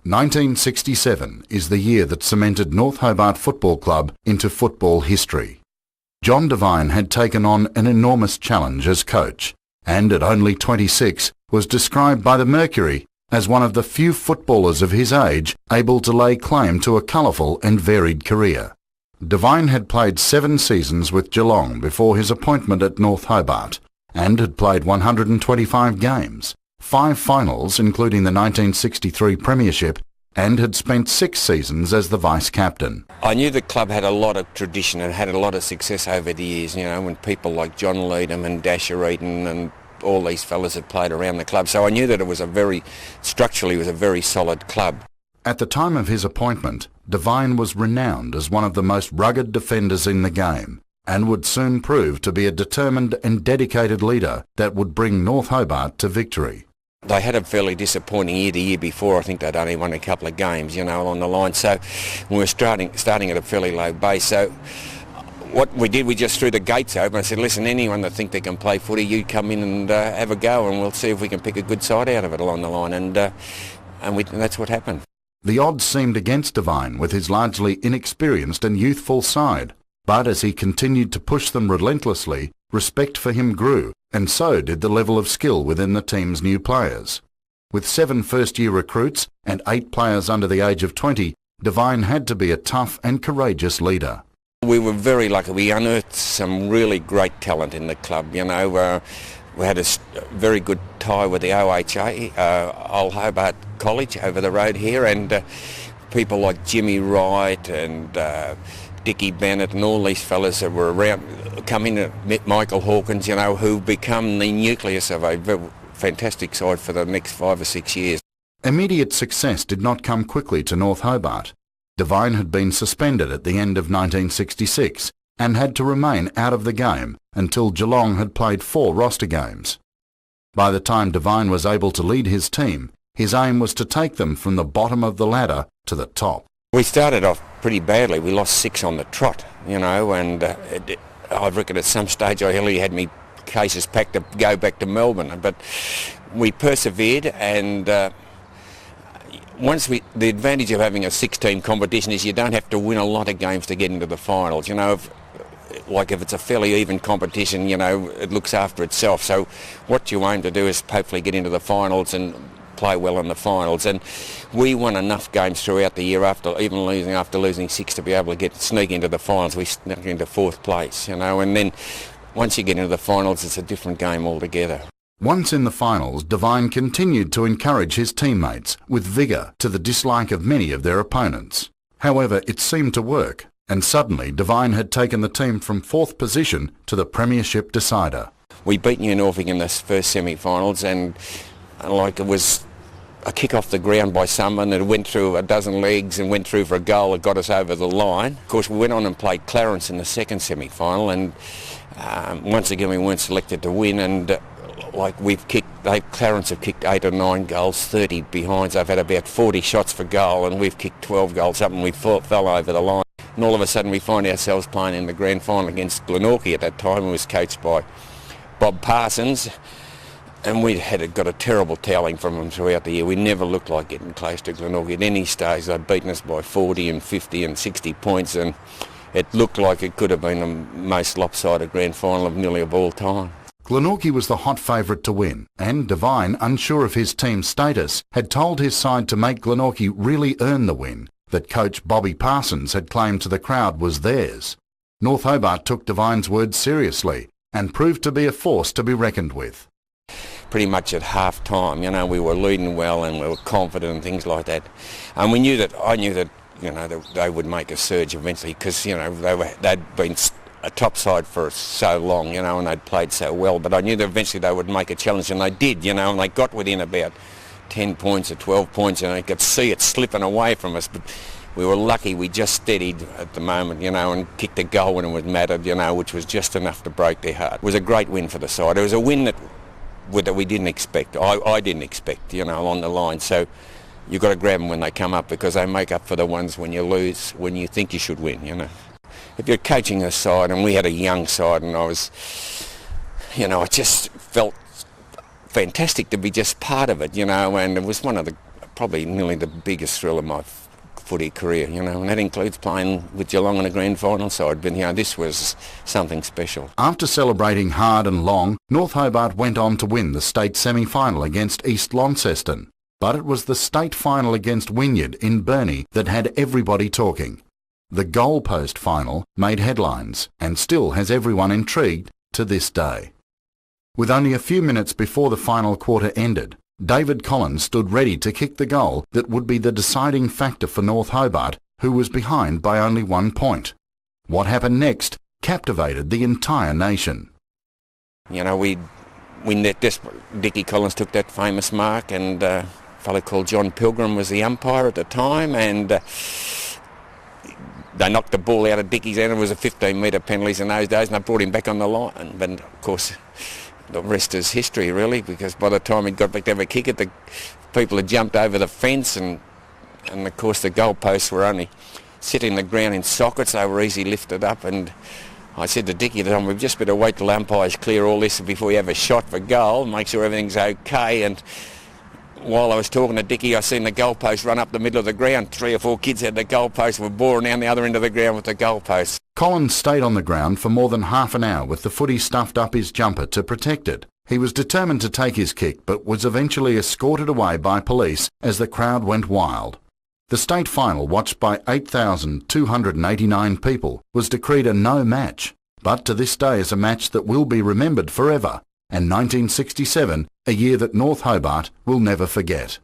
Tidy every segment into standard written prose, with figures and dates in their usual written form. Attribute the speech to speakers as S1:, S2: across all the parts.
S1: 1967 is the year that cemented North Hobart Football Club into football history. John Devine had taken on an enormous challenge as coach, and at only 26 was described by the Mercury as one of the few footballers of his age able to lay claim to a colourful and varied career. Devine had played 7 seasons with Geelong before his appointment at North Hobart, and had played 125 games, 5 finals including the 1963 Premiership, and had spent 6 seasons as the vice-captain.
S2: I knew the club had a lot of tradition and had a lot of success over the years, when people like John Leadham and Dasher Eaton and all these fellas had played around the club. So I knew that it was structurally was a very solid club.
S1: At the time of his appointment, Devine was renowned as one of the most rugged defenders in the game, and would soon prove to be a determined and dedicated leader that would bring North Hobart to victory.
S2: They had a fairly disappointing year the year before. I think they'd only won a couple of games, along the line. So we were starting at a fairly low base. So what we did, we just threw the gates open. I said, listen, anyone that think they can play footy, you come in and have a go, and we'll see if we can pick a good side out of it along the line. And that's what happened.
S1: The odds seemed against Devine with his largely inexperienced and youthful side. But as he continued to push them relentlessly, respect for him grew, and so did the level of skill within the team's new players. With 7 first-year recruits and 8 players under the age of 20, Devine had to be a tough and courageous leader.
S2: We were very lucky. We unearthed some really great talent in the club, We had a very good tie with the OHA, Old Hobart College over the road here, and people like Jimmy Wright and Dickie Bennett and all these fellas that were around come in and met Michael Hawkins, who become the nucleus of a very fantastic side for the next 5 or 6 years.
S1: Immediate success did not come quickly to North Hobart. Devine had been suspended at the end of 1966 and had to remain out of the game until Geelong had played 4 roster games. By the time Devine was able to lead his team, his aim was to take them from the bottom of the ladder to the top.
S2: We started off pretty badly. We lost 6 on the trot, and I reckon at some stage I nearly had me cases packed to go back to Melbourne. But we persevered, and the advantage of having a 6-team competition is you don't have to win a lot of games to get into the finals. If it's a fairly even competition, it looks after itself. So what you aim to do is hopefully get into the finals and play well in the finals, and we won enough games throughout the year after losing 6 to be able to sneak into the finals. We snuck into 4th place, and then once you get into the finals, it's a different game altogether.
S1: Once in the finals, Devine continued to encourage his teammates with vigour to the dislike of many of their opponents. However, it seemed to work, and suddenly Devine had taken the team from 4th position to the Premiership decider.
S2: We beat New Norfolk in the first semi-finals, and it was a kick off the ground by someone that went through a dozen legs and went through for a goal that got us over the line. Of course, we went on and played Clarence in the second semi-final, and once again we weren't selected to win, and Clarence have kicked 8 or 9 goals, 30 behinds. They've had about 40 shots for goal, and we've kicked 12 goals up, and we fell over the line. And all of a sudden we find ourselves playing in the grand final against Glenorchy at that time. It was coached by Bob Parsons, and we got a terrible toweling from them throughout the year. We never looked like getting close to Glenorchy at any stage. They'd beaten us by 40 and 50 and 60 points, and it looked like it could have been the most lopsided grand final of nearly of all time.
S1: Glenorchy was the hot favourite to win, and Devine, unsure of his team's status, had told his side to make Glenorchy really earn the win that coach Bobby Parsons had claimed to the crowd was theirs. North Hobart took Devine's words seriously and proved to be a force to be reckoned with.
S2: Pretty much at half-time, we were leading well and we were confident and things like that. And I knew that, that they would make a surge eventually because, they'd been a top side for so long, and they'd played so well. But I knew that eventually they would make a challenge, and they did, and they got within about 10 points or 12 points, and I could see it slipping away from us. But we were lucky we just steadied at the moment, and kicked a goal when it was mattered, which was just enough to break their heart. It was a great win for the side. It was a win that we didn't expect. I didn't expect, along the line. So you've got to grab them when they come up because they make up for the ones when you lose, when you think you should win, If you're coaching a side, and we had a young side, and I just felt fantastic to be just part of it, and it was one of the probably nearly the biggest thrill of my footy career, you know, and that includes playing with Geelong in a grand final side. But, you know, this was something special.
S1: After celebrating hard and long, North Hobart went on to win the state semi-final against East Launceston. But it was the state final against Wynyard in Burnie that had everybody talking. The goalpost final made headlines and still has everyone intrigued to this day. With only a few minutes before the final quarter ended, David Collins stood ready to kick the goal that would be the deciding factor for North Hobart, who was behind by only 1 point. What happened next captivated the entire nation.
S2: You know, we net desperate. Dickie Collins took that famous mark, and a fellow called John Pilgrim was the umpire at the time, and they knocked the ball out of Dickie's hand. It was a 15-metre penalties in those days, and they brought him back on the line. But of course, the rest is history, really, because by the time he got back to have a kick at the people had jumped over the fence, and of course the goalposts were only sitting in the ground in sockets. They were easy lifted up, and I said to Dickie at the time, we've just better wait till umpires clear all this before we have a shot for goal, make sure everything's okay. And while I was talking to Dickie, I seen the goalpost run up the middle of the ground. 3 or 4 kids had the goalpost and were boring down the other end of the ground with the goalpost.
S1: Collins stayed on the ground for more than half an hour with the footy stuffed up his jumper to protect it. He was determined to take his kick, but was eventually escorted away by police as the crowd went wild. The state final, watched by 8,289 people, was decreed a no match, but to this day is a match that will be remembered forever, and 1967, a year that North Hobart will never forget.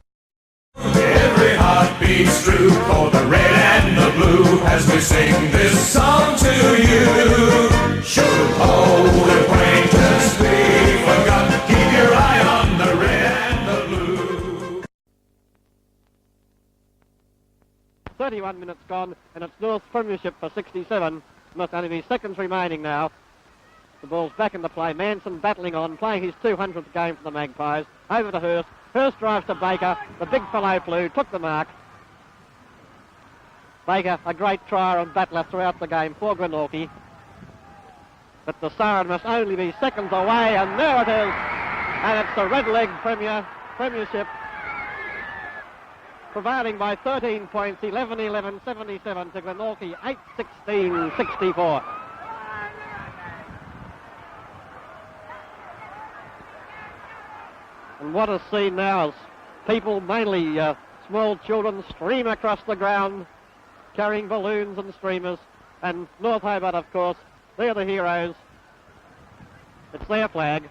S3: Every heart beats true for the red and the blue as we sing this song to you. Should old acquaintance be forgotten, keep your eye on the red and the blue.
S4: 31 minutes gone, and it's North's Premiership for 67. Must only be seconds remaining now. The ball's back into play. Manson battling on, playing his 200th game for the Magpies. Over to Hurst. Hurst drives to Baker. The big fellow flew, took the mark. Baker, a great trier and battler throughout the game for Glenorchy. But the siren must only be seconds away, and there it is. And it's the red-leg Premiership, prevailing by 13 points, 11-11-77 to Glenorchy, 8-16-64. And what a scene now as people, mainly small children, stream across the ground carrying balloons and streamers. And North Hobart, of course, they're the heroes. It's their flag.